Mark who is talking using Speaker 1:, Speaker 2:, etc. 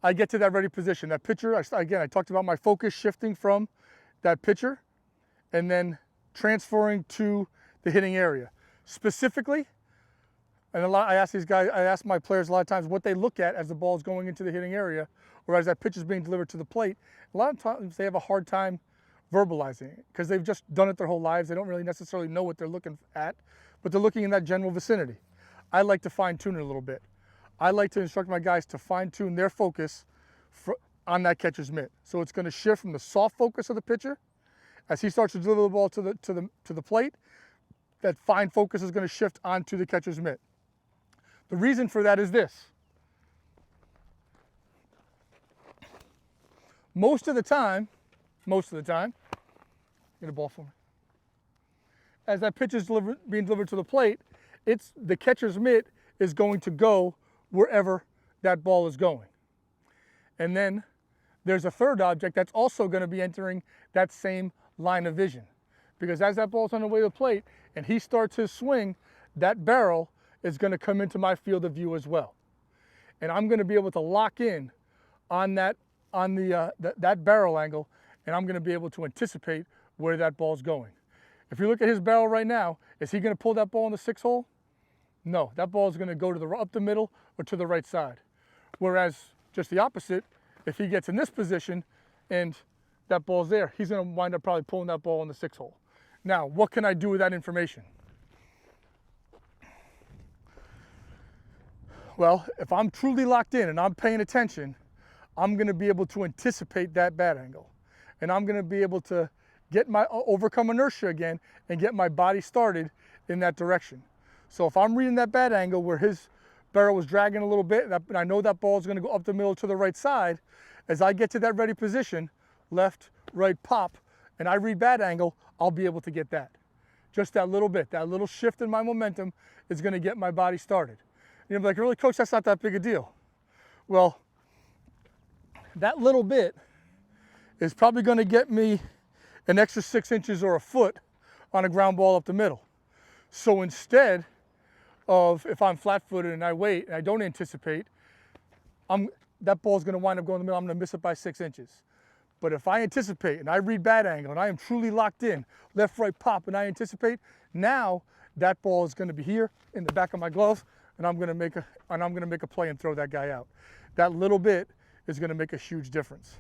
Speaker 1: I get to that ready position. That pitcher, again, I talked about my focus shifting from that pitcher and then transferring to the hitting area. Specifically, and I ask my players a lot of times what they look at as the ball is going into the hitting area or as that pitch is being delivered to the plate. A lot of times they have a hard time verbalizing it because they've just done it their whole lives. They don't really necessarily know what they're looking at, but they're looking in that general vicinity. I like to fine tune it a little bit. I like to instruct my guys to fine tune their focus on that catcher's mitt. So it's going to shift from the soft focus of the pitcher as he starts to deliver the ball to the plate. That fine focus is going to shift onto the catcher's mitt. The reason for that is this. Most of the time, get a ball for me. As that pitch is being delivered to the plate, the catcher's mitt is going to go wherever that ball is going. And then there's a third object that's also going to be entering that same line of vision. Because as that ball's on the way to the plate and he starts his swing, that barrel is going to come into my field of view as well. And I'm going to be able to lock in on that barrel angle, and I'm going to be able to anticipate where that ball's going. If you look at his barrel right now, is he going to pull that ball in the 6 hole? No, that ball is going to go to up the middle or to the right side. Whereas just the opposite, if he gets in this position and that ball's there, he's going to wind up probably pulling that ball in the 6 hole. Now, what can I do with that information? Well, if I'm truly locked in and I'm paying attention, I'm going to be able to anticipate that bat angle. And I'm going to be able to overcome inertia again and get my body started in that direction. So if I'm reading that bat angle where his barrel was dragging a little bit and I know that ball is going to go up the middle to the right side, as I get to that ready position, left, right, pop, and I read bat angle, I'll be able to get that. Just that little bit, that little shift in my momentum is going to get my body started. You're like, really, Coach, that's not that big a deal. Well, that little bit is probably going to get me an extra 6 inches or a foot on a ground ball up the middle. So instead of, if I'm flat-footed and I wait and I don't anticipate, that ball's going to wind up going in the middle. I'm going to miss it by 6 inches. But if I anticipate and I read bat angle and I am truly locked in, left, right, pop, and I anticipate, now that ball is going to be here in the back of my glove, and I'm going to make a play and throw that guy out. That little bit is going to make a huge difference.